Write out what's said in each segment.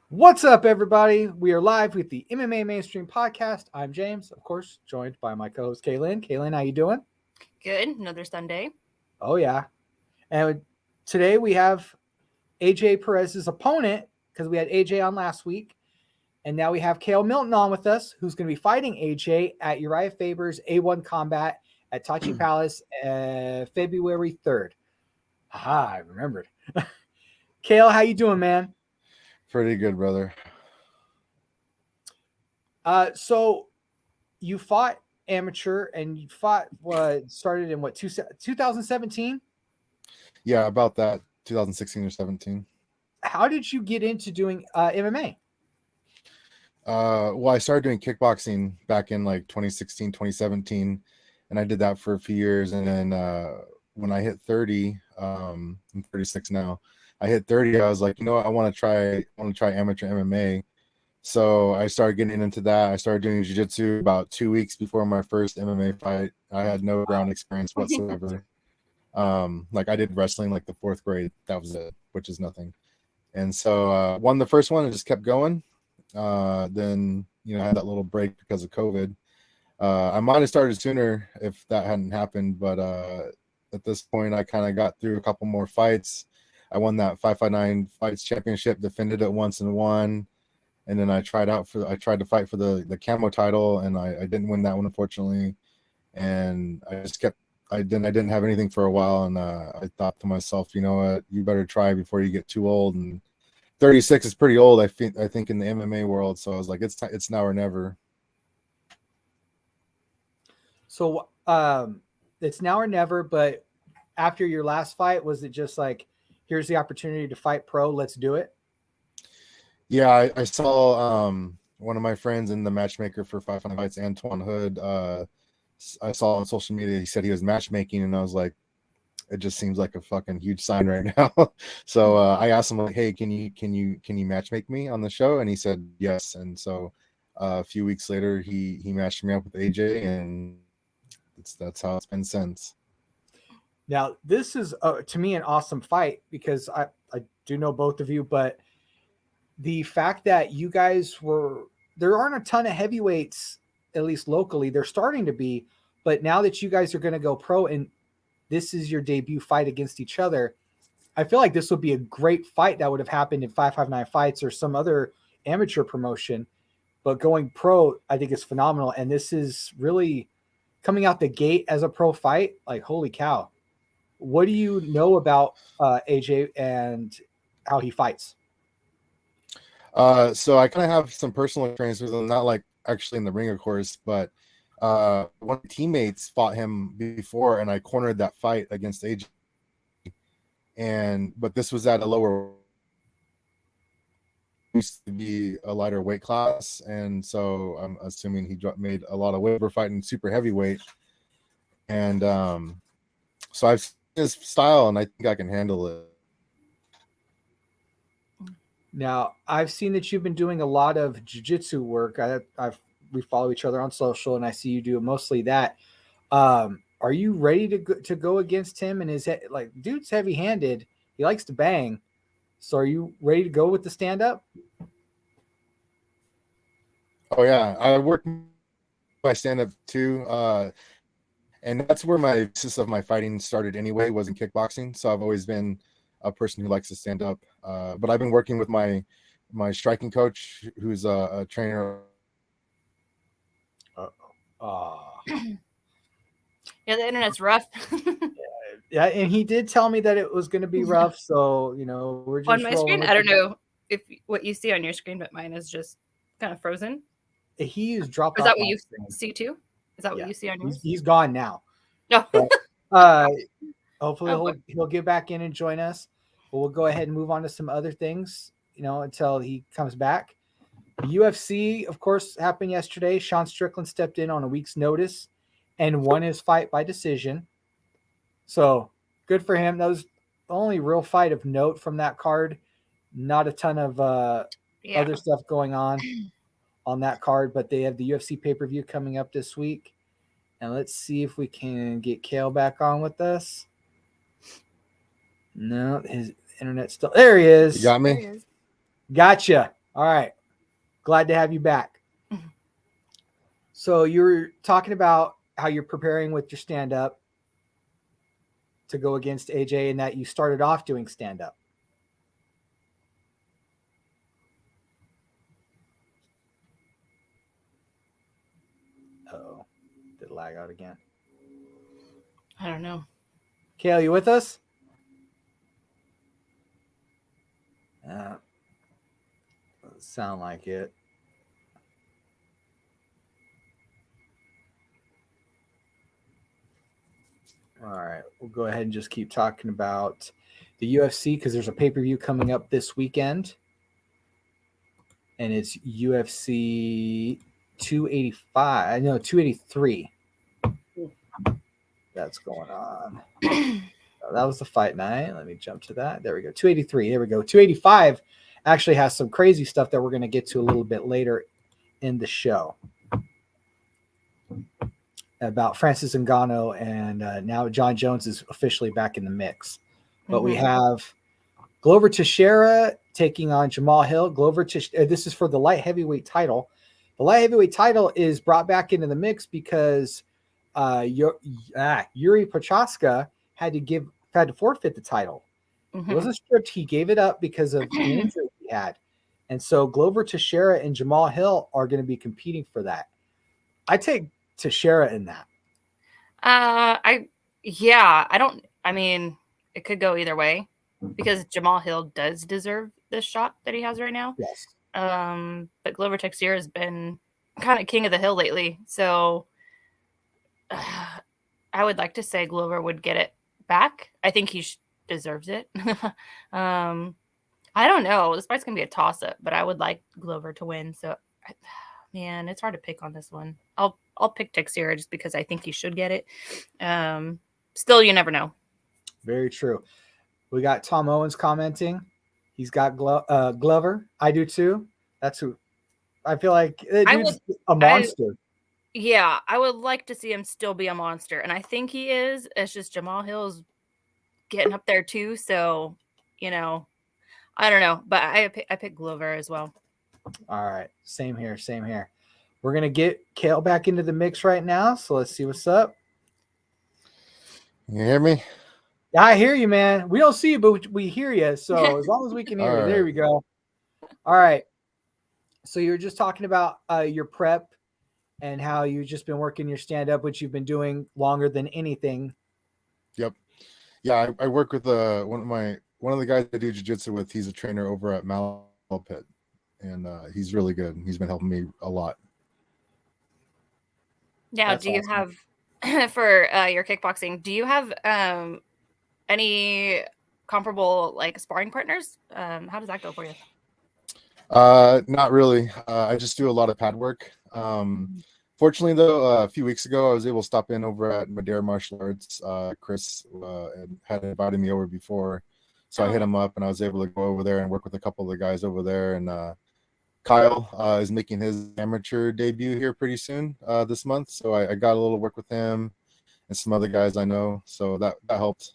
What's up, everybody? We are live with the MMA Mainstream Podcast. I'm James, of course, joined by my co-host Kaelyn. Kaelyn, how you doing? Good. Another Sunday. Oh yeah. And today we have AJ Perez's opponent because we had AJ on last week, and now we have Kale Milton on with us, who's going to be fighting AJ at Uriah Faber's A1 Combat at Tachi Palace, February 3rd. Aha, I remembered. Kale, how you doing, man? Pretty good, brother. So you fought amateur and you fought what started in 2017? Yeah, about that 2016 or 17. How did you get into doing MMA? Well, I started doing kickboxing back in like 2016, 2017, and I did that for a few years. And then when I hit 30, I'm 36 now. I hit 30, I was like, I want to try amateur MMA. So I started getting into that. I started doing jiu-jitsu about 2 weeks before my first MMA fight. I had no ground experience whatsoever. Like I did wrestling like the 4th grade. That was it, which is nothing. And so won the first one and just kept going. Then I had that little break because of COVID. I might have started sooner if that hadn't happened, but at this point I kind of got through a couple more fights. I won that 559 fights championship, defended it once and won. And then I tried to fight for the camo title, and I didn't win that one, unfortunately. And I didn't have anything for a while, and I thought to myself, you know what, you better try before you get too old. And 36 is pretty old, I think in the MMA world. So I was like, it's now or never. So it's now or never, but after your last fight, was it just like, here's the opportunity to fight pro, let's do it? Yeah, I saw one of my friends in the matchmaker for 500 Fights, Antoine Hood. I saw on social media, he said he was matchmaking, and I was like, it just seems like a fucking huge sign right now. So I asked him like, hey, can you matchmake me on the show? And he said yes. And so a few weeks later, he matched me up with AJ, and that's how it's been since. Now, this is to me an awesome fight because I do know both of you, but the fact that you guys there aren't a ton of heavyweights, at least locally. They're starting to be, but now that you guys are going to go pro and this is your debut fight against each other, I feel like this would be a great fight that would have happened in 559 Fights or some other amateur promotion. But going pro, I think is phenomenal. And this is really coming out the gate as a pro fight. Like, holy cow. What do you know about AJ and how he fights? So I kind of have some personal experience with him, not like actually in the ring, of course, but one of my teammates fought him before, and I cornered that fight against AJ. But this was at a lower, used to be a lighter weight class, and so I'm assuming he made a lot of weight. We're fighting super heavyweight, and so I've seen his style, and I think I can handle it. Now, I've seen that you've been doing a lot of jiu-jitsu work. We follow each other on social, and I see you do mostly that. Are you ready to go against him? And dude's heavy-handed. He likes to bang. So are you ready to go with the stand-up? Oh yeah, I work my stand-up too, and that's where my basis of my fighting started anyway, was in kickboxing. So I've always been a person who likes to stand up. But I've been working with my striking coach, who's a trainer. Yeah, the internet's rough. Yeah, and he did tell me that it was going to be rough. So, we're just on my screen. I don't know if what you see on your screen, but mine is just kind of frozen. He is dropped. Is that what you see too? Is that what you see on yours? He's gone now. No. But, hopefully he'll get back in and join us. But we'll go ahead and move on to some other things, until he comes back. UFC, of course, happened yesterday. Sean Strickland stepped in on a week's notice and won his fight by decision. So good for him. That was the only real fight of note from that card. Not a ton of other stuff going on that card, but they have the UFC pay-per-view coming up this week. And let's see if we can get Kale back on with us. No, his internet's still there. He is. You got me? Gotcha. All right. Glad to have you back. So you were talking about how you're preparing with your stand-up to go against AJ and that you started off doing stand-up. Uh-oh. Did it lag out again? I don't know. Kael, you with us? Doesn't sound like it. All right, we'll go ahead and just keep talking about the UFC because there's a pay-per-view coming up this weekend, and it's UFC 285. No, 283. That's going on. That was the fight night. Let me jump to that. There we go. 283. There we go. 285 actually has some crazy stuff that we're going to get to a little bit later in the show about Francis Ngannou, and now John Jones is officially back in the mix. But we have Glover Teixeira taking on Jamal Hill. This is for the light heavyweight title. The light heavyweight title is brought back into the mix because Yuri Prochazka had to forfeit the title. It wasn't stripped. He gave it up because of the injury he had. And so Glover Teixeira and Jamal Hill are going to be competing for that. I take Teixeira in that. It could go either way because Jamal Hill does deserve this shot that he has right now. Yes. But Glover Teixeira has been kind of king of the hill lately. So I would like to say Glover would get it back. I think he deserves it. I don't know. This fight's going to be a toss-up, but I would like Glover to win. So, man, it's hard to pick on this one. I'll pick Teixeira just because I think he should get it. Still, you never know. Very true. We got Tom Owens commenting. He's got Glover. I do too. That's who I feel like dude's a monster. I would like to see him still be a monster, and I think he is. It's just Jamal Hill's getting up there too. So, I don't know, but I pick Glover as well. All right, same here. We're gonna get Kael back into the mix right now, so let's see what's up. You hear me? Yeah, I hear you, man. We don't see you, but we hear you. So as long as we can hear you, right. There we go. All right. So you're just talking about your prep and how you've just been working your stand-up, which you've been doing longer than anything. Yep. Yeah, I work with one of the guys I do jiu-jitsu with. He's a trainer over at Malpit, and he's really good. He's been helping me a lot. Yeah. That's do you awesome. have for your kickboxing? Do you have any comparable like sparring partners? How does that go for you? Not really. I just do a lot of pad work. Fortunately, though, a few weeks ago, I was able to stop in over at Madeira Martial Arts. Chris had invited me over before, so I hit him up, and I was able to go over there and work with a couple of the guys over there. And Kyle is making his amateur debut here pretty soon this month, so I got a little work with him and some other guys I know, so that helped.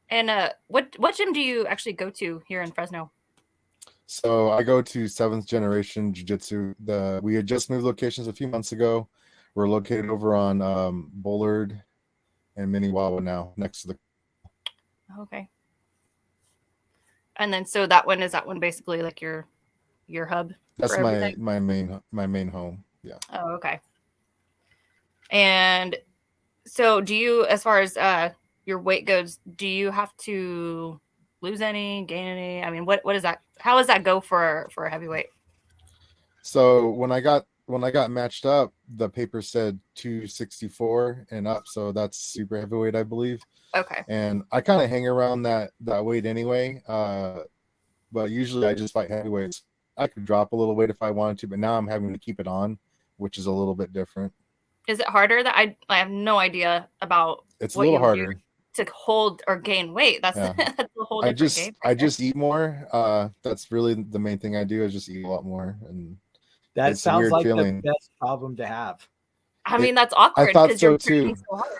And what gym do you actually go to here in Fresno? So I go to 7th Generation Jiu-Jitsu. We had just moved locations a few months ago. We're located over on Bullard and Minnewawa now, next to the. Okay. And then so that one basically like your hub? That's my main home. Yeah. Oh, okay. And so do you, as far as your weight goes, do you have to lose any, gain any? I mean, what is that? How does that go for a heavyweight? So when I got matched up, the paper said 264 and up, so that's super heavyweight, I believe. Okay. And I kind of hang around that weight anyway. But usually I just fight heavyweights. I could drop a little weight if I wanted to, but now I'm having to keep it on, which is a little bit different. Is it harder? That I have no idea about. It's a little harder to hold or gain weight. That's a whole different game. I just eat more. That's really the main thing I do is just eat a lot more, and that sounds like the best problem to have. I mean, that's awkward. I thought so you're too. So hard.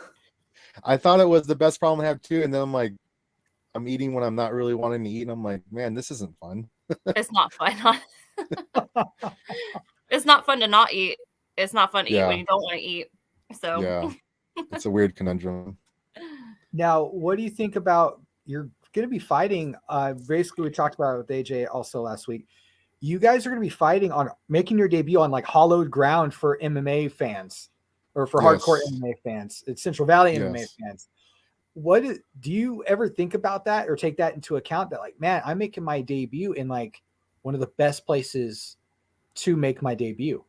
I thought it was the best problem to have too, and then I'm like, I'm eating when I'm not really wanting to eat, and I'm like, man, this isn't fun. It's not fun. It's not fun to not eat. It's not fun to eat when you don't want to eat. So yeah, it's a weird conundrum. Now, what do you think about you're going to be fighting? Basically, we talked about it with AJ also last week. You guys are going to be fighting on making your debut on like hollowed ground for MMA fans or for hardcore MMA fans. It's Central Valley MMA fans. Do you ever think about that or take that into account that like, man, I'm making my debut in like one of the best places to make my debut?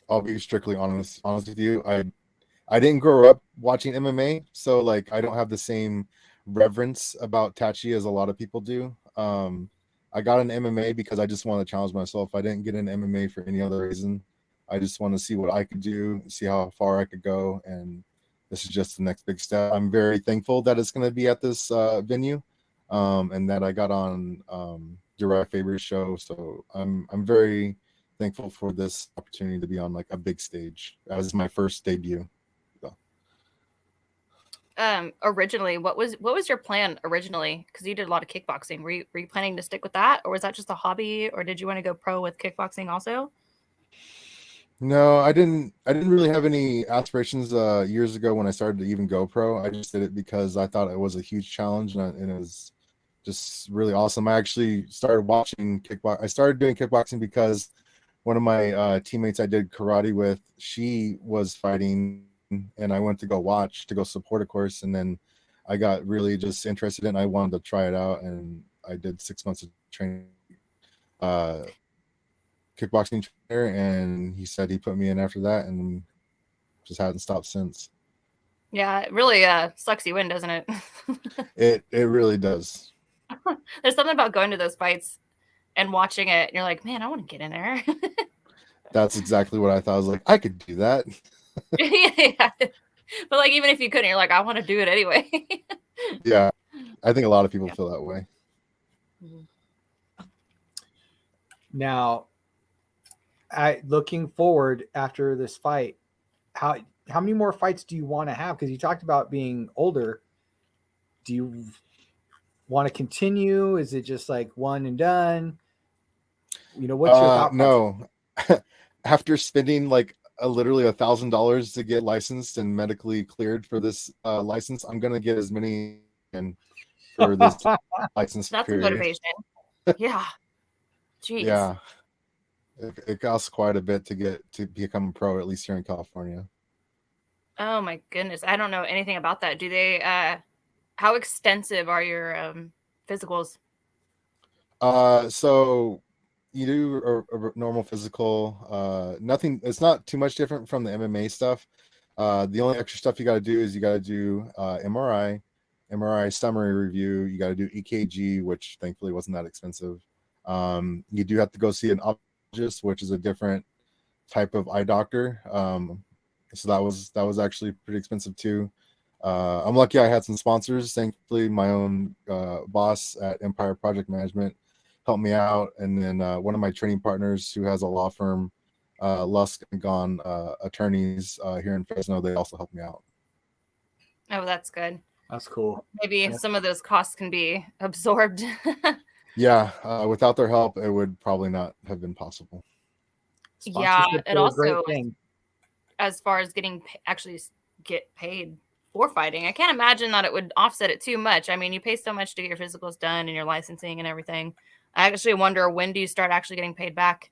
I'll be strictly honest with you. I didn't grow up watching MMA, so like I don't have the same reverence about Tachi as a lot of people do. I got an MMA because I just want to challenge myself. I didn't get an MMA for any other reason. I just want to see what I could do, see how far I could go, and this is just the next big step. I'm very thankful that it's going to be at this venue, and that I got on Uriah Faber's show. So I'm very thankful for this opportunity to be on like a big stage as my first debut. Originally, what was your plan originally? Because you did a lot of kickboxing. Were you planning to stick with that, or was that just a hobby, or did you want to go pro with kickboxing also? No, I didn't really have any aspirations years ago when I started to even go pro. I just did it because I thought it was a huge challenge, and it was just really awesome. I actually started watching I started doing kickboxing because one of my teammates I did karate with, she was fighting, and I went to go support, of course, and then I got really just interested in it. I wanted to try it out, and I did 6 months of training, kickboxing trainer, and he said he put me in after that, and just hadn't stopped since. Yeah, it really sucks you in, doesn't it? It really does. There's something about going to those fights and watching it, and you're like, man, I want to get in there. That's exactly what I thought. I was like, I could do that. Yeah. But like, even if you couldn't, you're like, I want to do it anyway. Yeah, I think a lot of people feel that way. Now, looking forward after this fight, how many more fights do you want to have? Because you talked about being older. Do you want to continue? Is it just like one and done? What's your thought process? No. After spending like literally $1,000 to get licensed and medically cleared for this license, I'm gonna get as many for this license. That's period. A motivation. Yeah. Jeez. Yeah. It costs quite a bit to become a pro, at least here in California. Oh my goodness. I don't know anything about that. Do they how extensive are your physicals? So you do a normal physical, nothing, it's not too much different from the MMA stuff. The only extra stuff you got to do is you got to do MRI summary review. You got to do EKG, which thankfully wasn't that expensive. You do have to go see an ophthalmologist, which is a different type of eye doctor. So that was actually pretty expensive too. I'm lucky I had some sponsors. Thankfully, my own boss at Empire Project Management helped me out, and then one of my training partners who has a law firm, Lusk and Gone Attorneys here in Fresno, they also helped me out. Oh, that's good. That's cool. Maybe some of those costs can be absorbed. Yeah, without their help, it would probably not have been possible. Yeah, it also, as far as actually get paid for fighting, I can't imagine that it would offset it too much. I mean, you pay so much to get your physicals done and your licensing and everything. I actually wonder, when do you start actually getting paid back?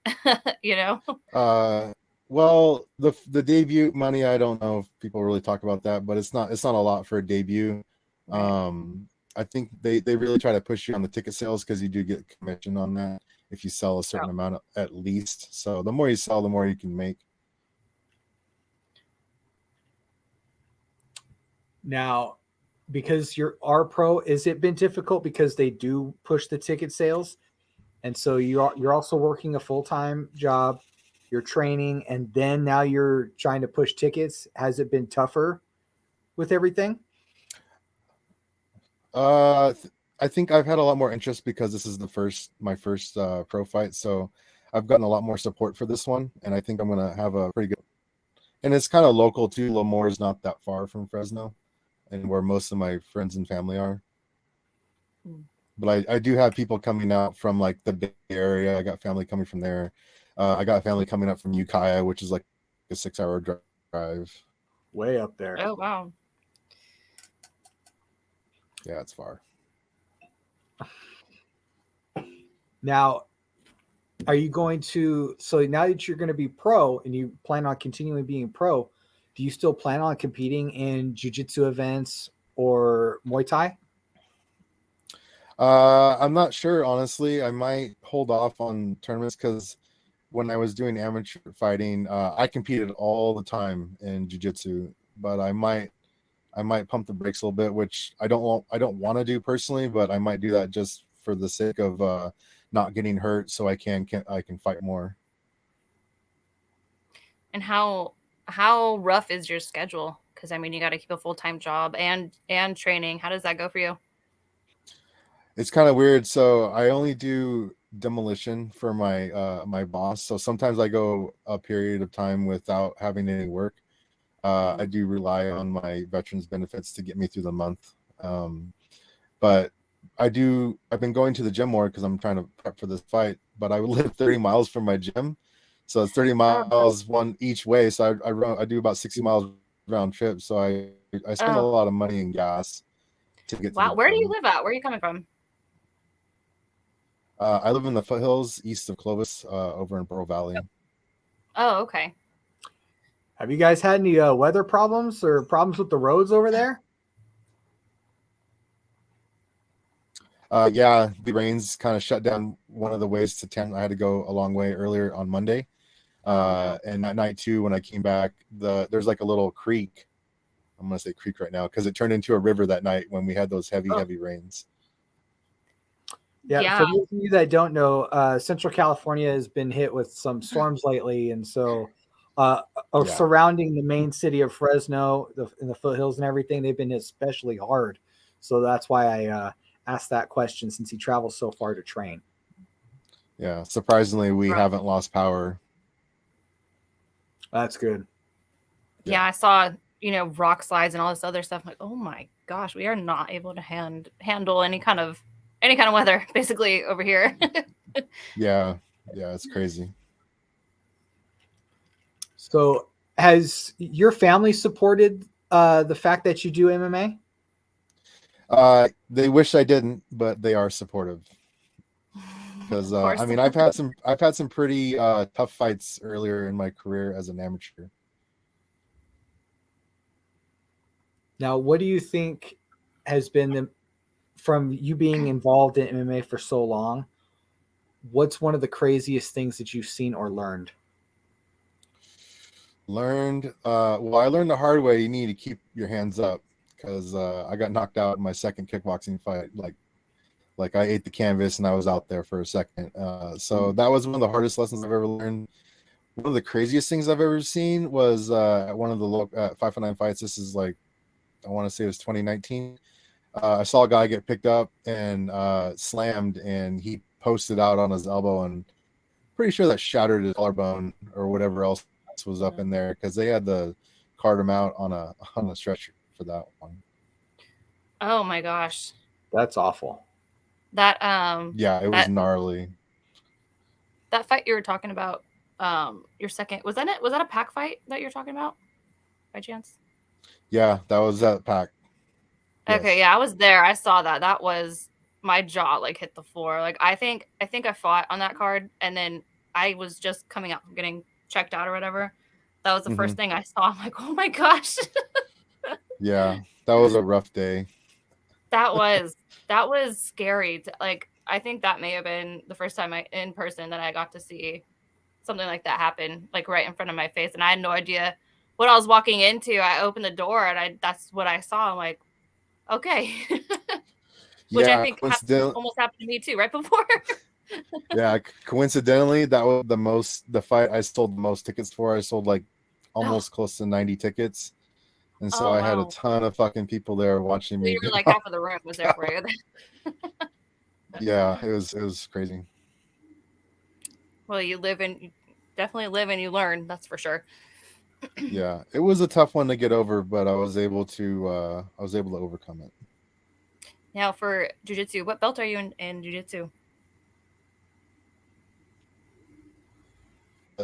Well, the debut money, I don't know if people really talk about that, but it's not a lot for a debut. Right. I think they really try to push you on the ticket sales because you do get commission on that if you sell a certain amount at least. So the more you sell, the more you can make. Now, because you're our pro, has it been difficult because they do push the ticket sales? And so you're also working a full-time job, you're training, and then now you're trying to push tickets. Has it been tougher with everything? I think I've had a lot more interest because this is my first pro fight. So I've gotten a lot more support for this one, and I think I'm going to have a pretty good, and it's kind of local too. Lemoore is not that far from Fresno and where most of my friends and family are. But I do have people coming out from like the Bay Area. I got family coming from there. I got family coming up from Ukiah, which is like a 6-hour drive. Way up there. Oh, wow. Yeah, it's far. Now, are you going to, so now that you're going to be pro and you plan on continuing being pro, do you still plan on competing in jiu-jitsu events or Muay Thai? I'm not sure, honestly. I might hold off on tournaments because when I was doing amateur fighting, I competed all the time in jiu-jitsu, but I might pump the brakes a little bit, which I don't want to do personally, but I might do that just for the sake of not getting hurt, so I can fight more. And how rough is your schedule? Because I mean, you got to keep a full-time job and training. How does that go for you? It's kind of weird. So I only do demolition for my my boss. So sometimes I go a period of time without having any work. I do rely on my veterans benefits to get me through the month. But I've been going to the gym more because I'm trying to prep for this fight, but I live 30 miles from my gym. So it's 30 miles one each way. So I do about 60 miles round trip. So I spend a lot of money in gas to get to Wow. Where do you live at? Where are you coming from? I live in the foothills east of Clovis, over in Pearl Valley. Oh, okay. Have you guys had any weather problems or problems with the roads over there? Yeah, the rains kind of shut down one of the ways to town. I had to go a long way earlier on Monday. And that night too, when I came back, there's like a little creek. I'm going to say creek right now because it turned into a river that night when we had those heavy rains. Yeah, for those of you that don't know, Central California has been hit with some storms lately, and so surrounding the main city of Fresno, in the foothills and everything, they've been hit especially hard. So that's why I asked that question, since he travels so far to train. Yeah, surprisingly, we haven't lost power. That's good. Yeah, I saw rock slides and all this other stuff. I'm like, oh my gosh, we are not able to handle any kind of weather basically over here. Yeah, it's crazy. So has your family supported the fact that you do MMA? They wish I didn't, but they are supportive. Because I mean, I've had some pretty tough fights earlier in my career as an amateur. Now, what do you think has been from you being involved in MMA for so long? What's one of the craziest things that you've seen or learned? Well, I learned the hard way. You need to keep your hands up, because I got knocked out in my second kickboxing fight. Like I ate the canvas and I was out there for a second. So that was one of the hardest lessons I've ever learned. One of the craziest things I've ever seen was at one of the 5 fights. This is like, I want to say it was 2019. I saw a guy get picked up and slammed, and he posted out on his elbow, and pretty sure that shattered his collarbone or whatever else was up in there, because they had to cart him out on a stretcher for that one. Oh my gosh, that's awful. That it was gnarly. That fight you were talking about, your second, was that a pack fight that you're talking about by chance? Yeah, that was that pack. Okay, yeah, I was there. I saw that. That was, my jaw like hit the floor. Like I think I fought on that card, and then I was just coming out from getting checked out or whatever. That was the first thing I saw. I'm like, oh my gosh. Yeah, that was a rough day. That was scary. Like, I think that may have been the first time in person that I got to see something like that happen, like right in front of my face, and I had no idea what I was walking into. I opened the door and that's what I saw. I'm like, okay. Which I think almost happened to me too, right before. Yeah, coincidentally, that was the fight I sold the most tickets for. I sold like almost close to 90 tickets. And so I had a ton of fucking people there watching me. You were like half of the room was there for you. Yeah, it was crazy. Well, you definitely live and you learn, that's for sure. Yeah, it was a tough one to get over, but I was able to overcome it. Now for jiu-jitsu, what belt are you in jiu-jitsu?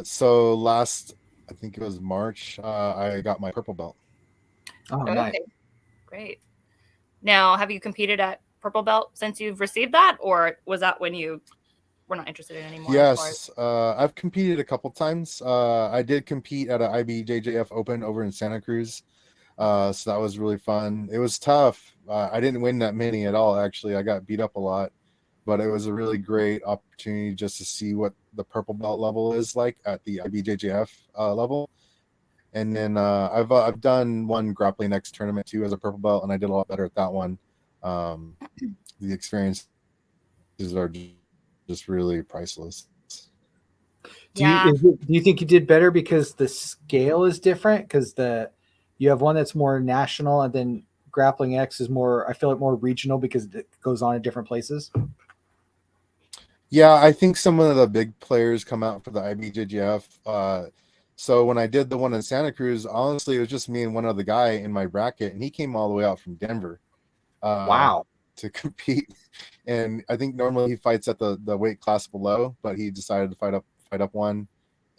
So last, I think it was March, I got my purple belt. Oh, Oh, nice. okay, great. Now, have you competed at purple belt since you've received that, or was that when you were not interested in anymore? As far as... Yes, I've competed a couple times. I did compete at an IBJJF Open over in Santa Cruz. So that was really fun. It was tough. I didn't win that many at all, actually. I got beat up a lot, but it was a really great opportunity just to see what the purple belt level is like at the IBJJF level. And then I've done one Grappling X tournament too as a purple belt, and I did a lot better at that one. The experiences are just really priceless. Yeah, Do you think you did better because the scale is different? Because you have one that's more national, and then Grappling X is more, I feel like, more regional because it goes on in different places. Yeah, I think some of the big players come out for the IBJJF. So when I did the one in Santa Cruz, honestly, it was just me and one other guy in my bracket, and he came all the way out from Denver Wow. to compete. And I think normally he fights at the weight class below, but he decided to fight up one.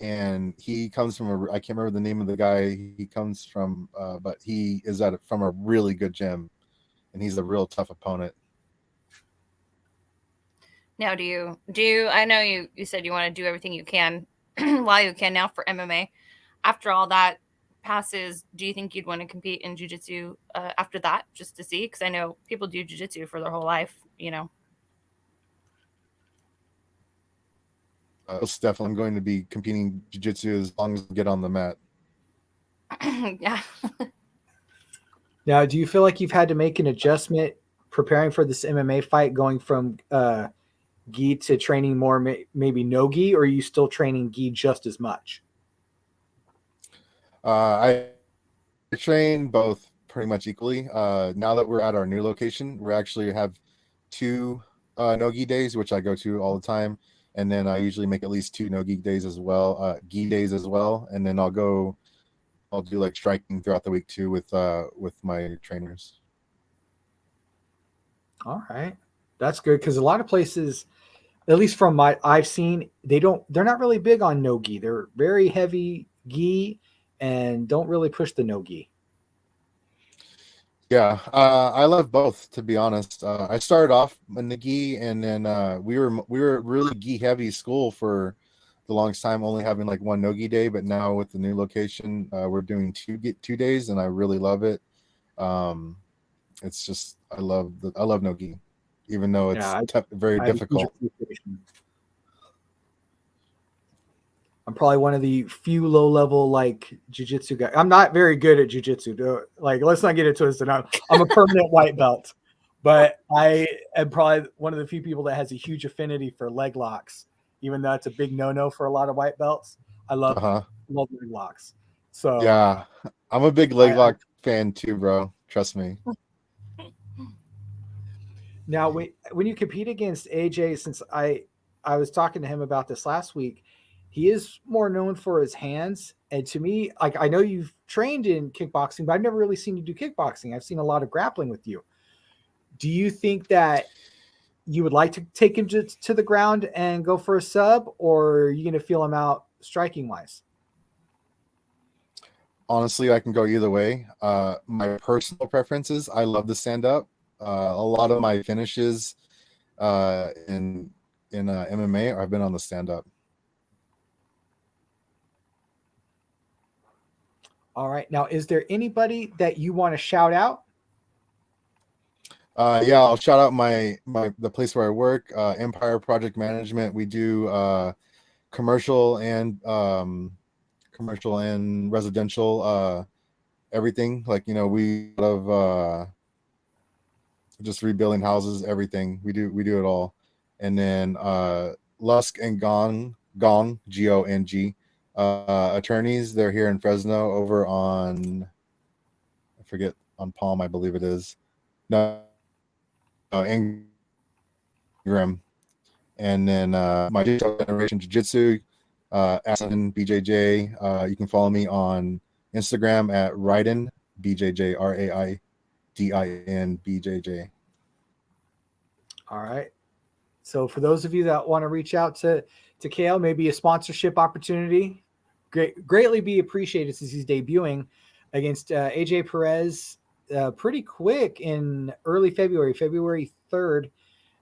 And he comes from I can't remember the name of the guy he comes from, but he is from a really good gym, and he's a real tough opponent. now do you I know you said you want to do everything you can while you can now for MMA. After all that passes, do you think you'd want to compete in jiu-jitsu after that, just to see? Because I know people do jiu-jitsu for their whole life, you know. Most definitely, I'm going to be competing jiu-jitsu as long as I get on the mat. Yeah. Now, do you feel like you've had to make an adjustment preparing for this MMA fight, going from gi to training more maybe no gi, or are you still training gi just as much? I train both pretty much equally. Now that we're at our new location, we actually have 2 no-gi days, which I go to all the time. And then I usually make at least 2 no-gi days as well, gi days as well. And then I'll do like striking throughout the week too with my trainers. All right, that's good, because a lot of places, at least from I've seen, they're not really big on no gi. They're very heavy gi and don't really push the no gi. Yeah, I love both, to be honest. I started off in the gi, and then we were really gi heavy school for the longest time, only having like 1 no gi day. But now with the new location, we're doing 2 days, and I really love it. It's just I love no gi, even though it's Yeah, very I have a huge difficult. appreciation. I'm probably one of the few low level like jujitsu guys. I'm not very good at jujitsu. Like, let's not get it twisted. I'm a permanent white belt, but I am probably one of the few people that has a huge affinity for leg locks, even though it's a big no for a lot of white belts. I Uh-huh. love leg locks. So Yeah, I'm a big leg lock fan too, bro. Trust me. now when you compete against AJ, since I was talking to him about this last week, he is more known for his hands. And to me, like, I know you've trained in kickboxing, but I've never really seen you do kickboxing. I've seen a lot of grappling with you. Do you think that you would like to take him to the ground and go for a sub, or are you going to feel him out striking wise? Honestly, I can go either way. My personal preferences, I love the stand up. A lot of my finishes in MMA, I've been on the stand up. All right. Now, is there anybody that you want to shout out? Yeah, I'll shout out the place where I work, Empire Project Management. We do commercial and residential, everything. Like, we have just rebuilding houses, everything. We do it all. And then Lusk and Gong, Gong, Gong, attorneys. They're here in Fresno, over on, I forget, on Palm, I believe it is. No, Ingram. And then my Generation Jiu-Jitsu, Aston BJJ. You can follow me on Instagram at Raiden BJJ, RAIDIN BJJ. All right. So for those of you that want to reach out to Kale, maybe a sponsorship opportunity, greatly be appreciated since he's debuting against AJ Perez pretty quick in early February 3rd,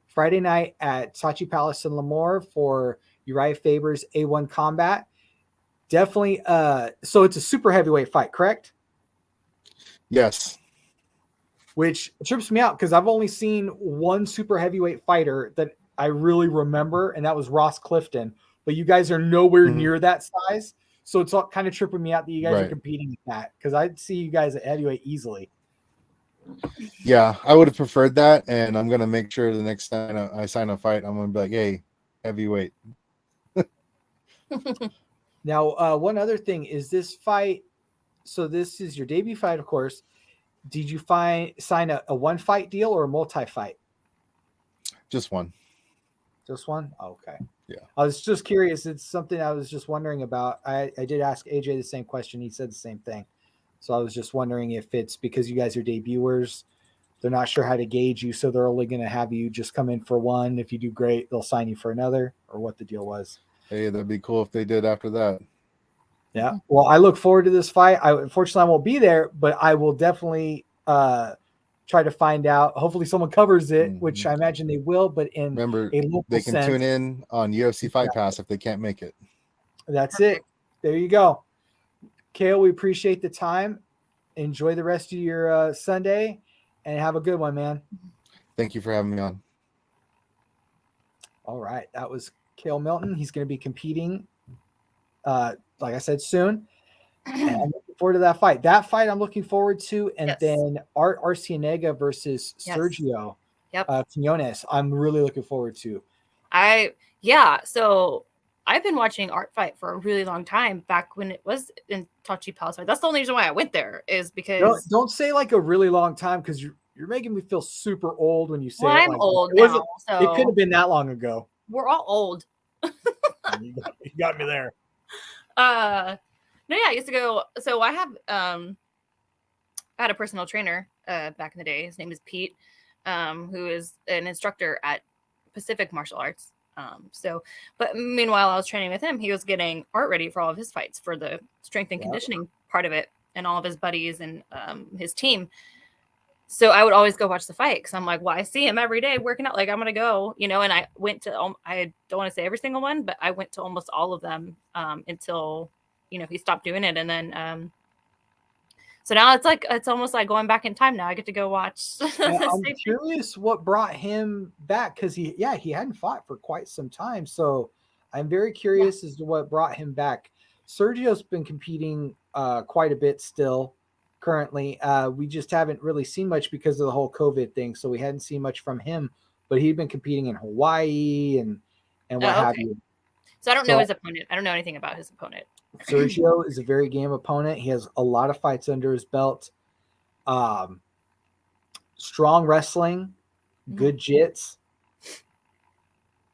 Friday night at Sachi Palace in Lemoore for Uriah Faber's A1 Combat. Definitely. So it's a super heavyweight fight, correct? Yes. Which trips me out because I've only seen one super heavyweight fighter that I really remember, and that was Ross Clifton. But you guys are nowhere near that size. So it's all kind of tripping me out that you guys are competing with that, because I'd see you guys at heavyweight easily. Yeah, I would have preferred that, and I'm gonna make sure the next time I sign a fight, I'm gonna be like, "Hey, heavyweight." Now, one other thing is this fight. So this is your debut fight, of course. Did you sign a one fight deal or a multi-fight? Just one. Just one? Okay. Yeah. I was just curious. It's something I was just wondering about. I did ask AJ the same question. He said the same thing. So I was just wondering if it's because you guys are debuters, they're not sure how to gauge you, so they're only going to have you just come in for one. If you do great, they'll sign you for another, or what the deal was. Hey, that'd be cool if they did after that. Yeah. Well, I look forward to this fight. Unfortunately, I won't be there, but I will definitely try to find out. Hopefully someone covers it, which I imagine they will, but in Remember, a local they can tune in on UFC Fight Pass if they can't make it. That's it. There you go. Kale, we appreciate the time. Enjoy the rest of your Sunday and have a good one, man. Thank you for having me on. All right. That was Kale Milton. He's going to be competing, like I said, soon. And I'm looking forward to that fight. That fight I'm looking forward to. And then Art Arcienega versus Sergio Quinones. I'm really looking forward to. So I've been watching Art fight for a really long time, back when it was in Tachi Palace. That's the only reason why I went there, is because don't say like a really long time, because you're making me feel super old when you say I'm like old now, so it could have been that long ago. We're all old. You got me there. No, yeah, I used to go. So I had a personal trainer back in the day. His name is Pete, who is an instructor at Pacific Martial Arts. But meanwhile, I was training with him. He was getting Art ready for all of his fights, for the strength and conditioning part of it, and all of his buddies and his team. So I would always go watch the fight, because I'm like, well, I see him every day working out. Like, I'm gonna go, and I went to. I don't want to say every single one, but I went to almost all of them until he stopped doing it, and then. So now it's almost like going back in time. Now I get to go watch. I'm curious what brought him back, because he hadn't fought for quite some time. So I'm very curious as to what brought him back. Sergio's been competing quite a bit still currently. We just haven't really seen much because of the whole COVID thing. So we hadn't seen much from him, but he'd been competing in Hawaii and what have you. So I don't know his opponent. I don't know anything about his opponent. Sergio is a very game opponent. He has a lot of fights under his belt. Strong wrestling, good jits.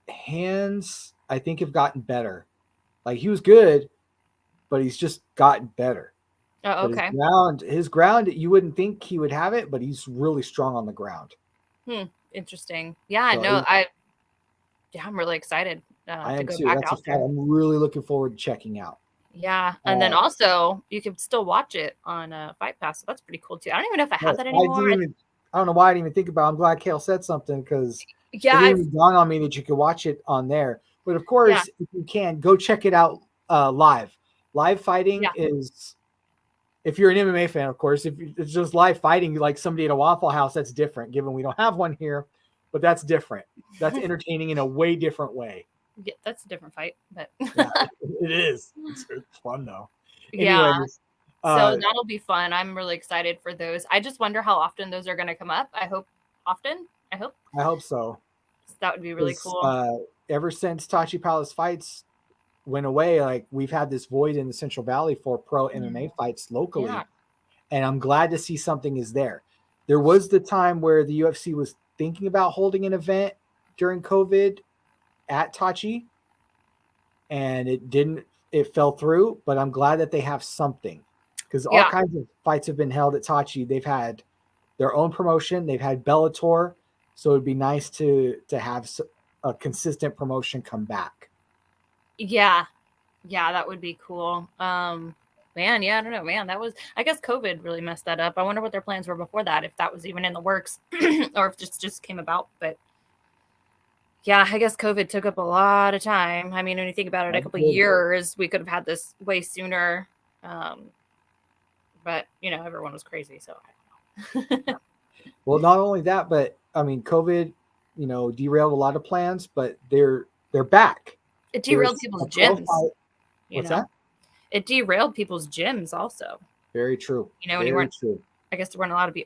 Hands, I think, have gotten better. Like, he was good, but he's just gotten better. Oh, okay. His ground, you wouldn't think he would have it, but he's really strong on the ground. Interesting. Yeah, so I'm really excited I am to go too. back That's out there. I'm really looking forward to checking out. Yeah, and then also you can still watch it on Fight Pass. So that's pretty cool too. I don't even know if I have that anymore. I don't know why I didn't even think about it. I'm glad Kale said something, because it didn't even dawn on me that you could watch it on there. But of course, if you can, go check it out live. Live fighting is, if you're an MMA fan, of course. If it's just live fighting, like somebody at a Waffle House, that's different, given we don't have one here. But that's different. That's entertaining in a way different way. Yeah, that's a different fight, but it is. It's fun though. Yeah. Anyways, so that'll be fun. I'm really excited for those. I just wonder how often those are going to come up. I hope often. I hope so. That would be really cool. Ever since Tachi Palace fights went away, like, we've had this void in the Central Valley for pro MMA fights locally, and I'm glad to see something is there. There was the time where the UFC was thinking about holding an event during COVID at Tachi, and it fell through, but I'm glad that they have something, because all kinds of fights have been held at Tachi. They've had their own promotion. They've had Bellator. So it'd be nice to have a consistent promotion come back. Yeah, that would be cool. Man, yeah, I don't know, man. I guess COVID really messed that up. I wonder what their plans were before that, if that was even in the works, or if it just came about. But yeah, I guess COVID took up a lot of time. I mean, when you think about it, a couple of years, we could have had this way sooner. But everyone was crazy, so I don't know. Well, not only that, but I mean, COVID, derailed a lot of plans, but they're back. It derailed people's gyms. What's that? It derailed people's gyms also. Very true. When you weren't, I guess they weren't allowed to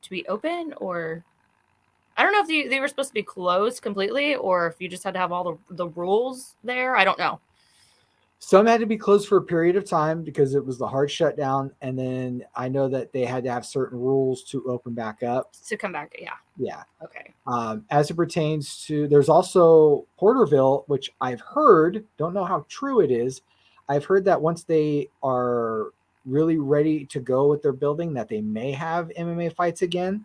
be open, or I don't know if they were supposed to be closed completely, or if you just had to have all the rules there. I don't know. Some had to be closed for a period of time because it was the hard shutdown. And then I know that they had to have certain rules to open back up. To come back, yeah. Yeah. Okay. As it pertains to, there's also Porterville, which I've heard, don't know how true it is. I've heard that once they are really ready to go with their building, that they may have MMA fights again.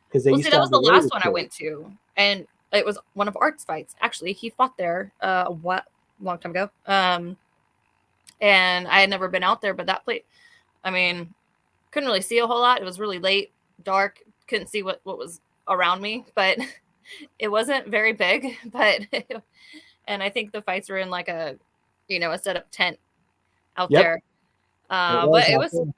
Because that was the last one I went to. And it was one of Art's fights. Actually, he fought there a long time ago. And I had never been out there, but that place, I mean, couldn't really see a whole lot. It was really late, dark, couldn't see what was around me, but it wasn't very big. And I think the fights were in like a set up tent out there. But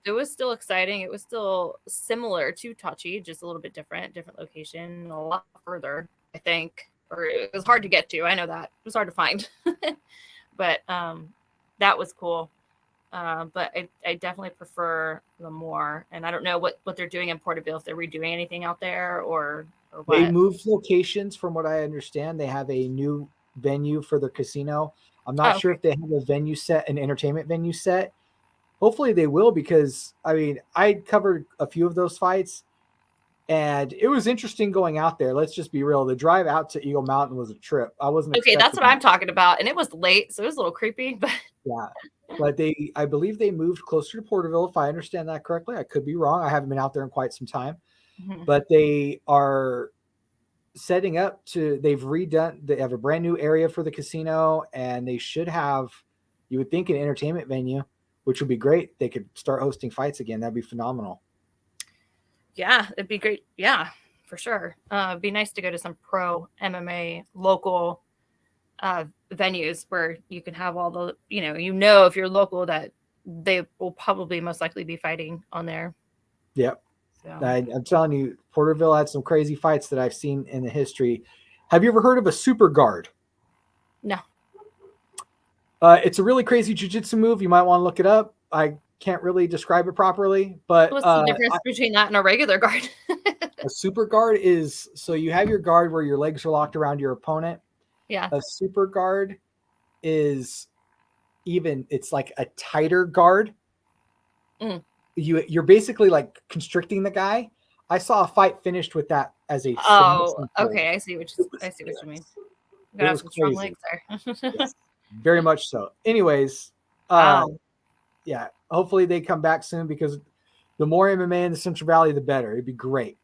it was still exciting. It was still similar to Tachi, just a little bit different location, a lot further, I think. Or it was hard to get to. I know that. It was hard to find. But that was cool. But I definitely prefer the more. And I don't know what they're doing in Porterville, if they're redoing anything out there or what. They moved locations from what I understand. They have a new venue for their casino. I'm not sure if they have a venue set, an entertainment venue set. Hopefully they will, because I mean, I covered a few of those fights and it was interesting going out there. Let's just be real. The drive out to Eagle Mountain was a trip. I wasn't okay. That's what I'm talking about. And it was late, so it was a little creepy, but yeah. But I believe they moved closer to Porterville, if I understand that correctly. I could be wrong. I haven't been out there in quite some time. Mm-hmm. But they are setting up they've have a brand new area for the casino, and they should have, you would think, an entertainment venue, which would be great. They could start hosting fights again. That'd be phenomenal. Yeah, it'd be great. Yeah, for sure. It'd be nice to go to some pro MMA local venues where you can have all the, if you're local, that they will probably most likely be fighting on there. Yep. So. I'm telling you, Porterville had some crazy fights that I've seen in the history. Have you ever heard of a super guard? No. It's a really crazy jiu-jitsu move. You might want to look it up. I can't really describe it properly, but what's the difference between that and a regular guard? A super guard is, so you have your guard where your legs are locked around your opponent. Yeah. A super guard is it's like a tighter guard. Mm. You're basically like constricting the guy. I saw a fight finished with that as a. Oh, okay. I see what you mean. You gotta have some strong legs there. Yes, very much so. Anyways, yeah. Hopefully they come back soon, because the more MMA in the Central Valley, the better. It'd be great.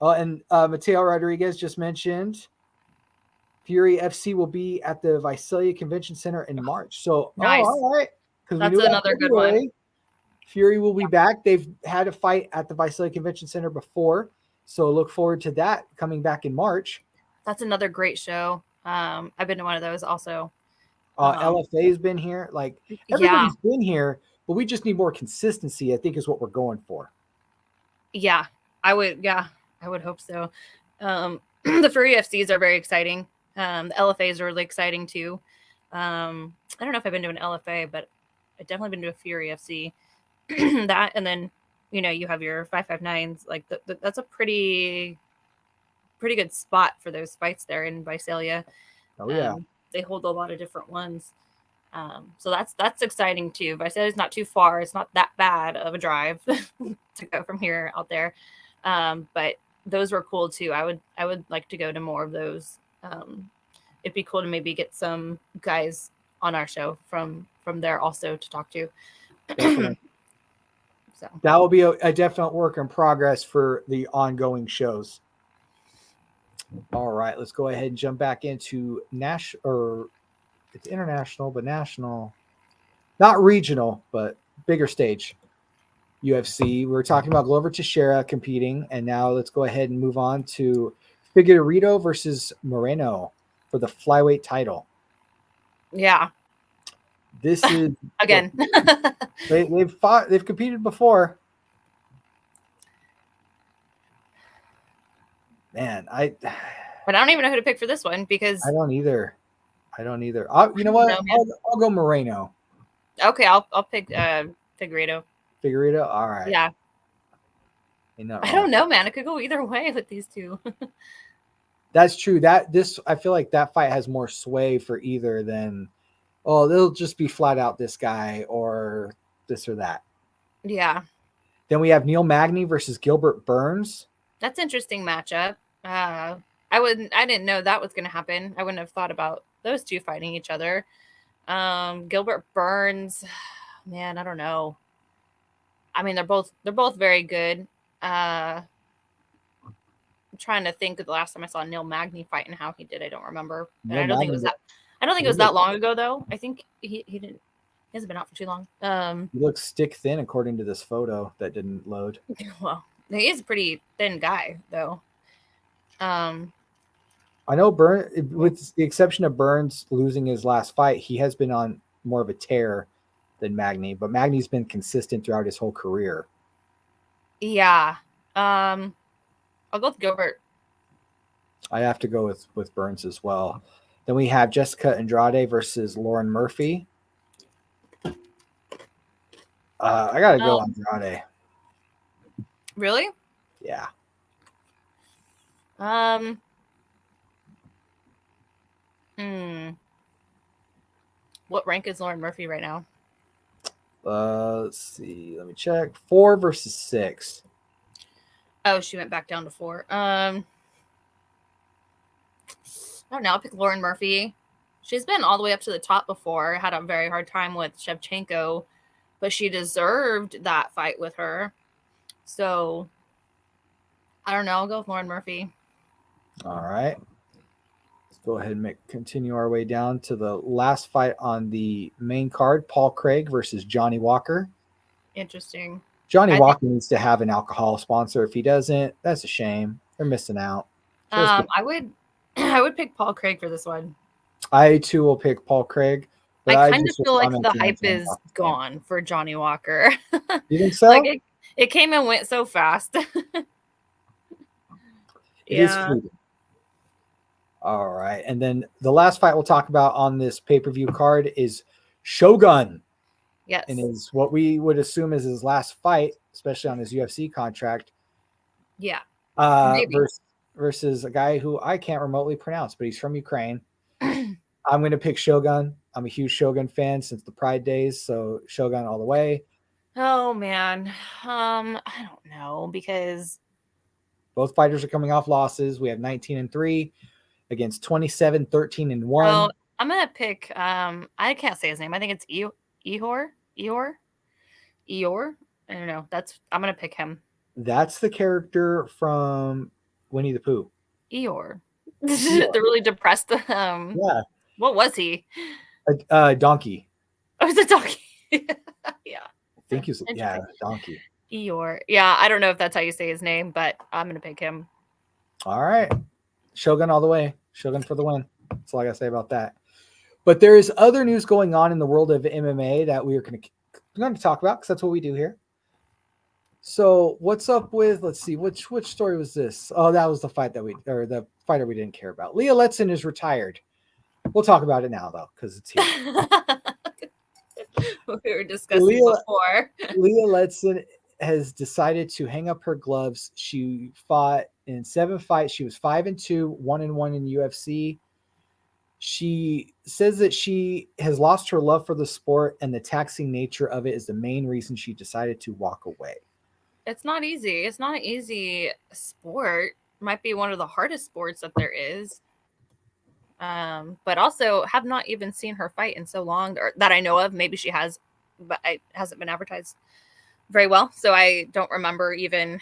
And Mateo Rodriguez just mentioned Fury FC will be at the Visalia Convention Center in March. So, nice. All right. That's another good one. Fury will be back. They've had a fight at the Visalia Convention Center before, so look forward to that coming back in March. That's another great show. I've been to one of those also. LFA's been here. Like, everybody's been here, but we just need more consistency, I think, is what we're going for. Yeah, I would hope so. The Fury FCs are very exciting. The LFAs are really exciting too. I don't know if I've been to an LFA, but I've definitely been to a Fury FC. That, and then you have your 559s. Like that's a pretty good spot for those fights there in Visalia. Oh yeah. They hold a lot of different ones. So that's exciting too. Visalia's not too far. It's not that bad of a drive to go from here out there. But those were cool too. I would like to go to more of those. It'd be cool to maybe get some guys on our show from there also to talk to. So that will be a definite work in progress for the ongoing shows. All right, let's go ahead and jump back into it's international, but national, not regional, but bigger stage. UFC. We were talking about Glover Teixeira competing, and now let's go ahead and move on to Figueiredo versus Moreno for the flyweight title. Yeah. This is again. They've competed before. Man, but I don't even know who to pick for this one because I don't either. You know what? I'll go Moreno. Okay, I'll pick Figueiredo. Figueiredo? All right. Yeah. I don't know, man. It could go either way with these two. That's true. I feel like that fight has more sway for either than, they'll just be flat out this guy or this or that. Yeah. Then we have Neil Magny versus Gilbert Burns. That's an interesting matchup. I didn't know that was going to happen. I wouldn't have thought about those two fighting each other. Gilbert Burns, man, I don't know. I mean, they're both very good. I'm trying to think of the last time I saw Neil Magny fight and how he did. I don't remember. I don't think it was that long ago though. I think he didn't. He hasn't been out for too long. He looks stick thin according to this photo that didn't load. Well, he is a pretty thin guy though. I know Burns, with the exception of Burns losing his last fight, he has been on more of a tear than Magny, but Magny's been consistent throughout his whole career. Yeah. I'll go with Gilbert. I have to go with Burns as well. Then we have Jessica Andrade versus Lauren Murphy. I gotta go Andrade. Really? Yeah. What rank is Lauren Murphy right now? Let's see. Let me check. 4 versus 6. Oh, she went back down to 4. I don't know. I'll pick Lauren Murphy. She's been all the way up to the top before. Had a very hard time with Shevchenko, but she deserved that fight with her. So, I don't know. I'll go with Lauren Murphy. All right. Let's go ahead and continue our way down to the last fight on the main card. Paul Craig versus Johnny Walker. Interesting. Walker needs to have an alcohol sponsor. If he doesn't, that's a shame. They're missing out. I would pick Paul Craig for this one. I too will pick Paul Craig. But I kind of feel like the hype is gone for Johnny Walker. You think so? Like it came and went so fast. It is fleeting. All right. And then the last fight we'll talk about on this pay-per-view card is Shogun. Yes. And is what we would assume is his last fight, especially on his UFC contract. Yeah. Versus a guy who I can't remotely pronounce, but he's from Ukraine. I'm going to pick Shogun. I'm a huge Shogun fan since the Pride days, so Shogun all the way. Oh man. I don't know because both fighters are coming off losses. We have 19-3 against 27-13-1. Oh, I'm going to pick I can't say his name. I think it's Ihor. I don't know. I'm going to pick him. That's the character from Winnie the Pooh. Eeyore. The really depressed. Yeah. What was he? A donkey. Oh, it was a donkey. Yeah. I think he was. Yeah, donkey. Eeyore. Yeah, I don't know if that's how you say his name, but I'm gonna pick him. All right, Shogun all the way. Shogun for the win. That's all I gotta say about that. But there is other news going on in the world of MMA that we're going to talk about because that's what we do here. So what's up with, let's see, which story was this? Oh, that was the fighter we didn't care about. Leah Letson is retired. We'll talk about it now though, because it's here. We were discussing before. Leah Letson has decided to hang up her gloves. She fought in 7 fights. She was 5-2, 1-1 in UFC. She says that she has lost her love for the sport and the taxing nature of it is the main reason she decided to walk away. It's not easy. It's not an easy sport. It might be one of the hardest sports that there is. But also have not even seen her fight in so long, or that I know of. Maybe she has, but it hasn't been advertised very well. So I don't remember even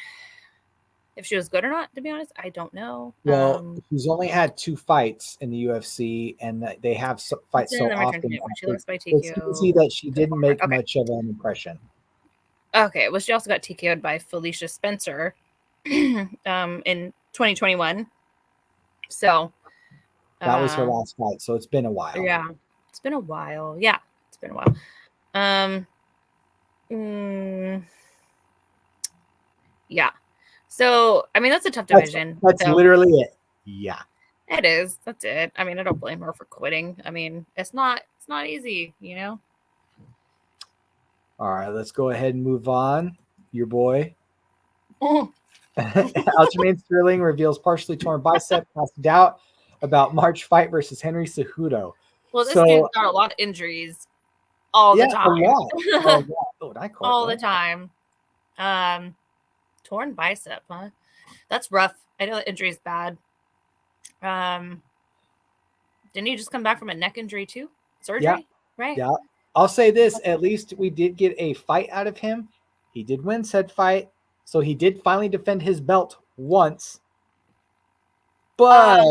If she was good or not, to be honest, I don't know. Well, she's only had 2 fights in the UFC, and they have fights so often. She lost by It's TKO. easy that she didn't make Okay. much of an impression. Okay, well, she also got TKO'd by Felicia Spencer in 2021. So that was her last fight. So it's been a while. Yeah, it's been a while. Yeah, it's been a while. Yeah. So I mean, that's a tough division. That's literally it. Yeah, it is. That's it. I mean, I don't blame her for quitting. I mean, it's not easy, you know. All right, let's go ahead and move on. Your boy. Aljamain Sterling reveals partially torn bicep, casts doubt about March fight versus Henry Cejudo. Well, this dude's got a lot of injuries all the time. A lot. All the time. Torn bicep, huh? That's rough. I know the injury is bad. Didn't he just come back from a neck injury too? Surgery? Yeah. Right? Yeah. I'll say this, at least we did get a fight out of him. He did win said fight. So he did finally defend his belt once. But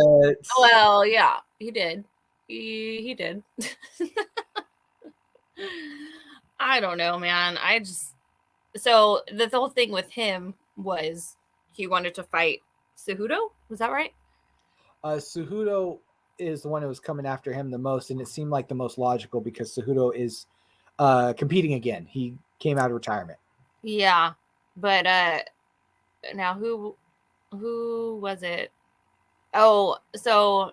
well, yeah, he did. He did. I don't know, man. So the whole thing with him was he wanted to fight Cejudo. Was that right? Cejudo is the one who was coming after him the most, and it seemed like the most logical because Cejudo is competing again. He came out of retirement. Yeah, but now who was it? Oh, so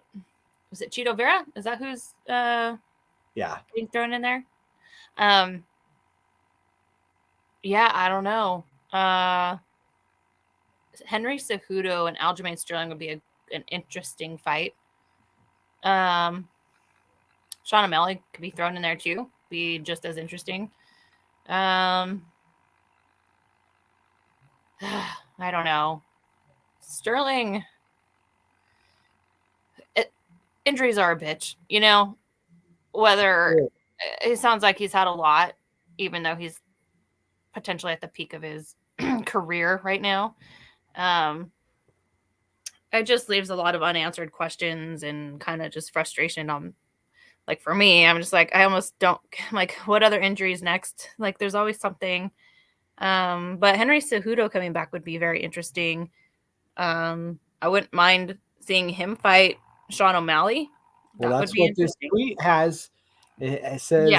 was it Chito Vera? Is that who's being thrown in there? Yeah, I don't know. Henry Cejudo and Aljamain Sterling would be an interesting fight. Sean O'Malley could be thrown in there too. Be just as interesting. I don't know. Sterling, injuries are a bitch, you know. Whether it sounds like he's had a lot, even though he's potentially at the peak of his career right now. It just leaves a lot of unanswered questions and kind of just frustration on, like, for me, I'm just like, I almost don't, like, what other injuries next? Like, there's always something. But Henry Cejudo coming back would be very interesting. I wouldn't mind seeing him fight Sean O'Malley. Well, that's what this tweet has. It says,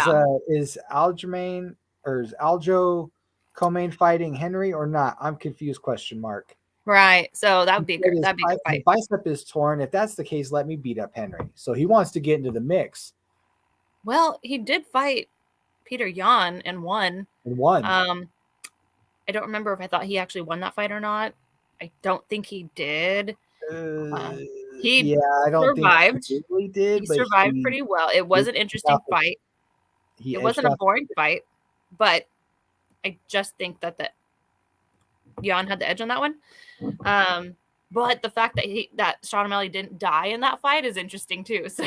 is Aljamain or is Aljo Comain fighting Henry or not? I'm confused, question mark. Right. So that would be good. That'd be a good fight. Bicep is torn. If that's the case, let me beat up Henry. So he wants to get into the mix. Well, he did fight Peter Yan and won. I don't remember if I thought he actually won that fight or not. I don't think he did. I don't survived. think he really did. He survived pretty well. It was an interesting fight. It wasn't a boring fight, but I just think that Yan had the edge on that one. But the fact that Sean O'Malley didn't die in that fight is interesting too. So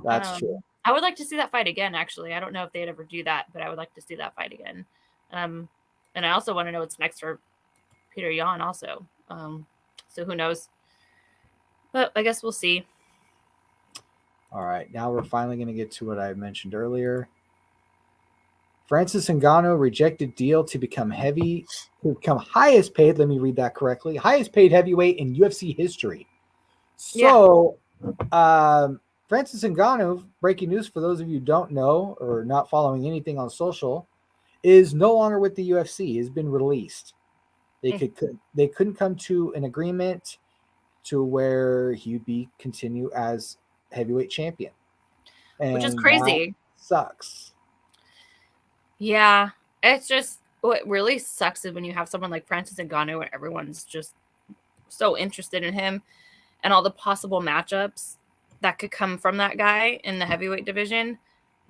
that's true. I would like to see that fight again, actually. I don't know if they'd ever do that, but I would like to see that fight again. And I also want to know what's next for Peter Yan also. So who knows? But I guess we'll see. All right. Now we're finally going to get to what I mentioned earlier. Francis Ngannou rejected deal to become highest paid. Let me read that correctly. Highest paid heavyweight in UFC history. So, Francis Ngannou, breaking news for those of you who don't know or not following anything on social, is no longer with the UFC. He has been released. They couldn't come to an agreement to where he'd continue as heavyweight champion, which is crazy. Sucks. Yeah, it's just what really sucks is when you have someone like Francis Ngannou and everyone's just so interested in him and all the possible matchups that could come from that guy in the heavyweight division,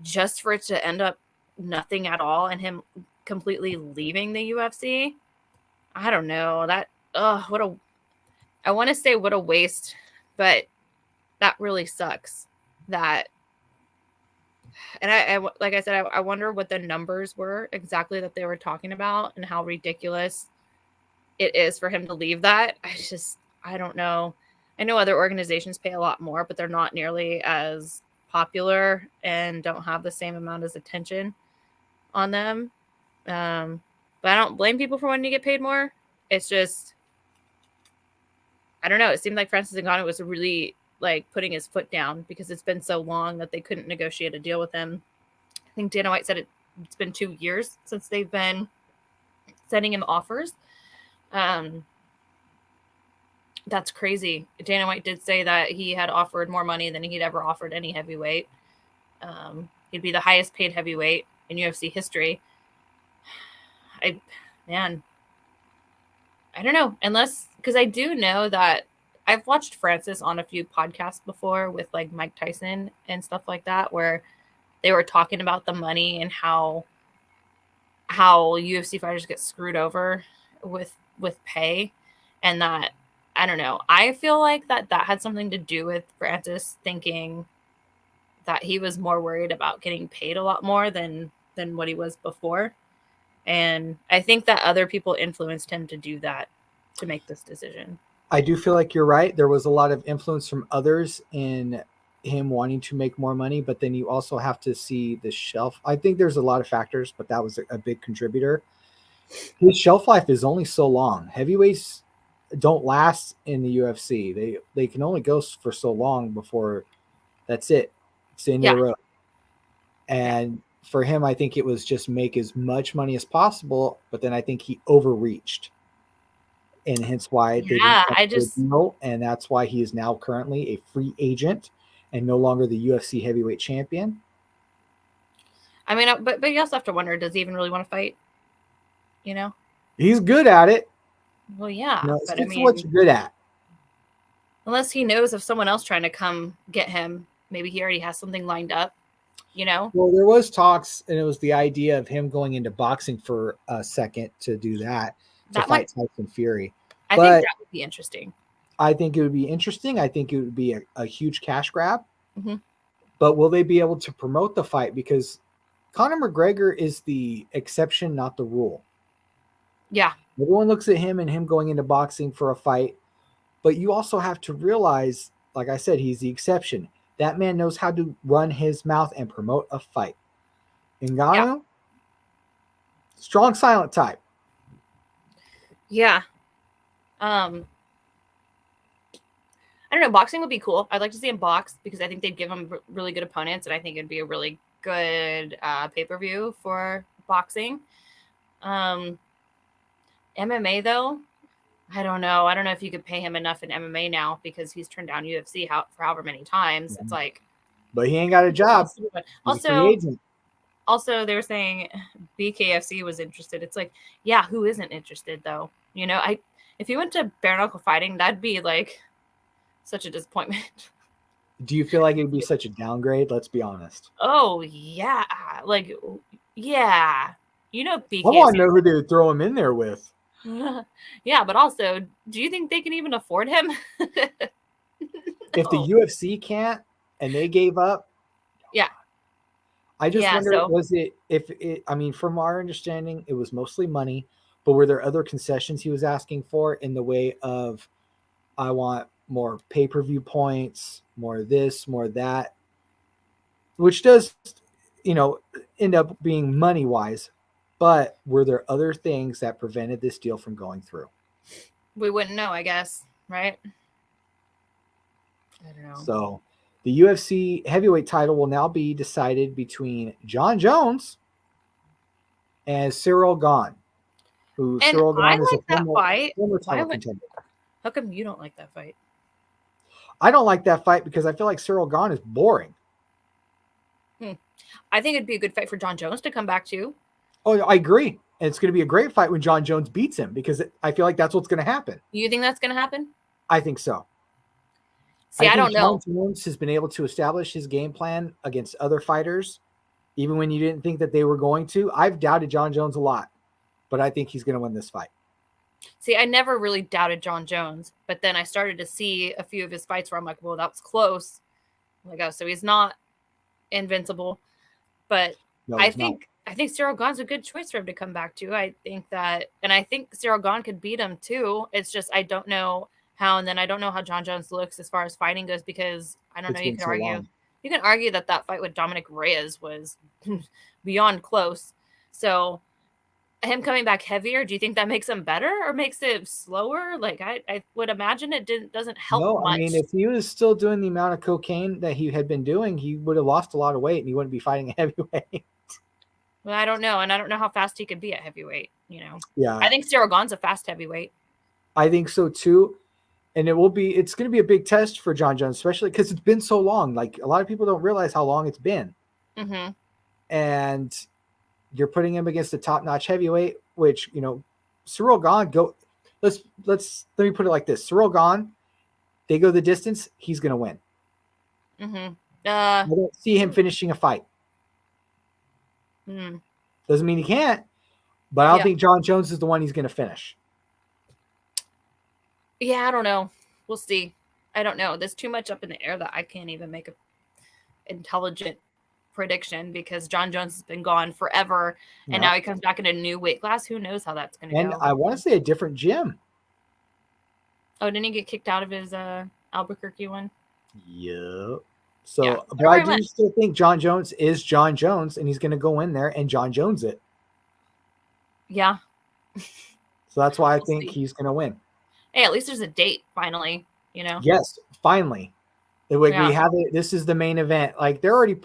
just for it to end up nothing at all and him completely leaving the UFC. I don't know. I want to say what a waste, but that really sucks. And I like I said, I wonder what the numbers were exactly that they were talking about and how ridiculous it is for him to leave that. I don't know. I know other organizations pay a lot more, but they're not nearly as popular and don't have the same amount of attention on them. But I don't blame people for wanting to get paid more. It's just, I don't know. It seemed like Francis Ngannou was really like putting his foot down because it's been so long that they couldn't negotiate a deal with him. I think Dana White said it's been 2 years since they've been sending him offers. That's crazy. Dana White did say that he had offered more money than he'd ever offered any heavyweight. He'd be the highest paid heavyweight in UFC history. I don't know, unless, because I do know that I've watched Francis on a few podcasts before with like Mike Tyson and stuff like that, where they were talking about the money and how UFC fighters get screwed over with pay, and that, I don't know, I feel like that had something to do with Francis thinking that he was more worried about getting paid a lot more than what he was before. And I think that other people influenced him to do that, to make this decision. I do feel like you're right. There was a lot of influence from others in him wanting to make more money, but then you also have to see the shelf. I think there's a lot of factors, but that was a big contributor. His shelf life is only so long. Heavyweights don't last in the UFC. They can only go for so long before that's it. It's the end of the road. And for him, I think it was just make as much money as possible, but then I think he overreached. And hence why they didn't know, and that's why he is now currently a free agent and no longer the UFC heavyweight champion. I mean, but you also have to wonder, does he even really want to fight? You know? He's good at it. Well, yeah. No, but I mean, what you're good at. Unless he knows of someone else trying to come get him, maybe he already has something lined up, you know? Well, there was talks, and it was the idea of him going into boxing for a second to do that. To fight Tyson Fury. I think that would be interesting. I think it would be interesting. I think it would be a huge cash grab. Mm-hmm. But will they be able to promote the fight? Because Conor McGregor is the exception, not the rule. Yeah. Everyone looks at him and him going into boxing for a fight. But you also have to realize, like I said, he's the exception. That man knows how to run his mouth and promote a fight. Ngannou, strong silent type. Yeah. I don't know. Boxing would be cool. I'd like to see him box because I think they'd give him really good opponents, and I think it'd be a really good pay-per-view for boxing. MMA though, I don't know. I don't know if you could pay him enough in MMA now because he's turned down UFC for however many times. It's like, but he ain't got a job. Also, they were saying BKFC was interested. It's like, yeah, who isn't interested though? You know, if he went to bare knuckle fighting, that'd be like such a disappointment. Do you feel like it would be such a downgrade? Let's be honest. Oh yeah, like yeah, you know, BKFC. I want to know who they would throw him in there with. Yeah, but also, do you think they can even afford him? No. If the UFC can't and they gave up, yeah. I just wonder, I mean, from our understanding, it was mostly money, but were there other concessions he was asking for in the way of, I want more pay-per-view points, more this, more that, which does, end up being money-wise, but were there other things that prevented this deal from going through? We wouldn't know, I guess, right? I don't know. So the UFC heavyweight title will now be decided between Jon Jones and Cyril Gane. Cyril Gane is a former title contender. How come you don't like that fight? I don't like that fight because I feel like Cyril Gane is boring. I think it'd be a good fight for Jon Jones to come back to. Oh, I agree. And it's going to be a great fight when Jon Jones beats him because I feel like that's what's going to happen. You think that's going to happen? I think so. See, I don't know. Jon Jones has been able to establish his game plan against other fighters, even when you didn't think that they were going to. I've doubted Jon Jones a lot, but I think he's going to win this fight. See, I never really doubted Jon Jones, but then I started to see a few of his fights where I'm like, well, that was close. I'm like, oh, so he's not invincible. But no, I think I think Cyril Gahn's a good choice for him to come back to. I think Cyril Gahn could beat him too. It's just I don't know how, and then I don't know how John Jones looks as far as fighting goes, because I don't know. You can argue that fight with Dominic Reyes was beyond close. So him coming back heavier, do you think that makes him better or makes it slower? Like I would imagine it doesn't help much. I mean, if he was still doing the amount of cocaine that he had been doing, he would have lost a lot of weight and he wouldn't be fighting a heavyweight. Well, I don't know, and I don't know how fast he could be at heavyweight. Yeah, I think Cyril Gahn's a fast heavyweight. I think so too, and it's going to be a big test for John Jones, especially because it's been so long. Like a lot of people don't realize how long it's been, and you're putting him against a top-notch heavyweight, which Cyril Gahn let me put it like this: Cyril Gahn, they go the distance, he's going to win. I don't see him finishing a fight. Doesn't mean he can't, but I don't think John Jones is the one he's going to finish. Yeah, I don't know. We'll see. I don't know. There's too much up in the air that I can't even make an intelligent prediction, because John Jones has been gone forever, and now he comes back in a new weight class. Who knows how that's going to go? And I want to say a different gym. Oh, didn't he get kicked out of his Albuquerque one? Yep. So, but I do still think John Jones is John Jones, and he's going to go in there and John Jones it. Yeah. So that's why I think he's going to win. Hey, at least there's a date finally, Yes, finally. We have it. This is the main event. Like they're already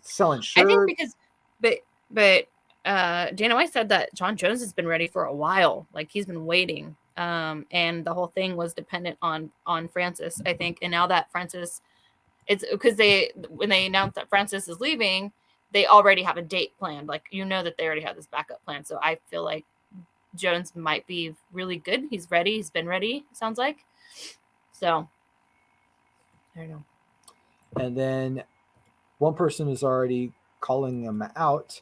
selling shirts. I think but Dana White said that John Jones has been ready for a while. Like he's been waiting. And the whole thing was dependent on Francis, I think. And now that Francis, it's because when they announced that Francis is leaving, they already have a date planned. Like, that they already have this backup plan. So I feel like Jones might be really good. He's ready. He's been ready, sounds like. So I don't know. And then one person is already calling him out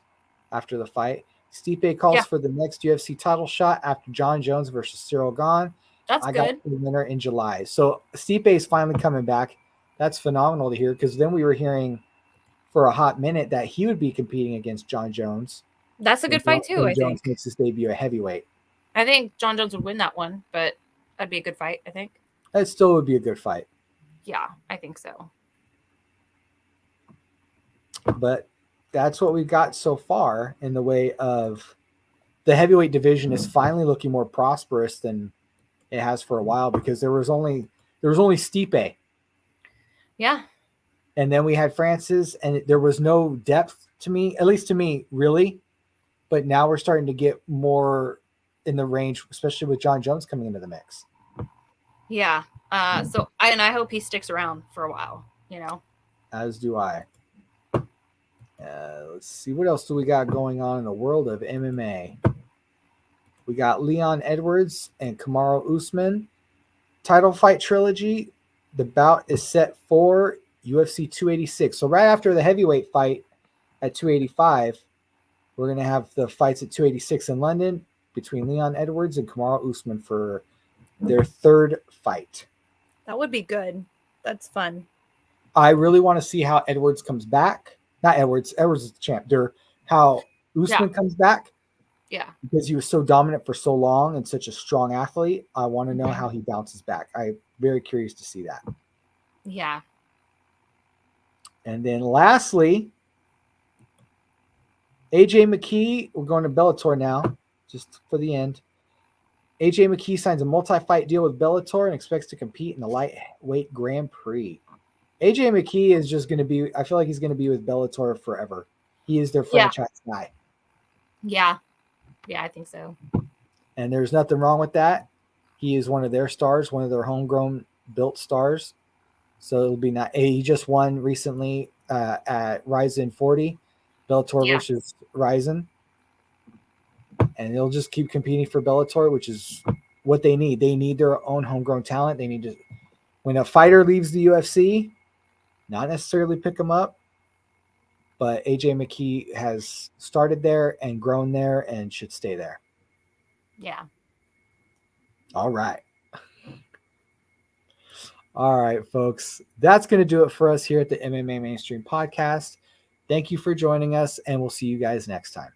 after the fight. Stipe calls for the next UFC title shot after John Jones versus Cyril Gahn. That's good. Got the winner in July. So Stipe is finally coming back. That's phenomenal to hear, because then we were hearing for a hot minute that he would be competing against John Jones. That's a good fight too, I think. Jones makes his debut at heavyweight. I think John Jones would win that one, but that'd be a good fight, I think. That still would be a good fight. Yeah, I think so. But that's what we've got so far in the way of the heavyweight division is finally looking more prosperous than it has for a while, because there was only Stipe. Yeah. And then we had Francis, and there was no depth to me, at least to me, really. But now we're starting to get more in the range, especially with John Jones coming into the mix. Yeah. So I hope he sticks around for a while, As do I. Let's see. What else do we got going on in the world of MMA? We got Leon Edwards and Kamaru Usman title fight trilogy. The bout is set for UFC 286. So right after the heavyweight fight at 285, we're going to have the fights at 286 in London between Leon Edwards and Kamaru Usman for their third fight. That would be good. That's fun. I really want to see how Edwards comes back. Not Edwards. Edwards is the champ. How Usman comes back. Yeah. Because he was so dominant for so long and such a strong athlete. I want to know how he bounces back. I'm very curious to see that. Yeah. And then lastly, AJ McKee, we're going to Bellator now, just for the end. AJ McKee signs a multi-fight deal with Bellator and expects to compete in the lightweight Grand Prix. AJ McKee is just going to be, I feel like he's going to be with Bellator forever. He is their franchise guy. Yeah. Yeah, I think so. And there's nothing wrong with that. He is one of their stars, one of their homegrown built stars. So it'll be not. He just won recently at Ryzen 40, Bellator versus Ryzen. And they'll just keep competing for Bellator, which is what they need. They need their own homegrown talent. They need to, when a fighter leaves the UFC, not necessarily pick them up, but AJ McKee has started there and grown there and should stay there. Yeah. All right. All right, folks. That's going to do it for us here at the MMA Mainstream Podcast. Thank you for joining us, and we'll see you guys next time.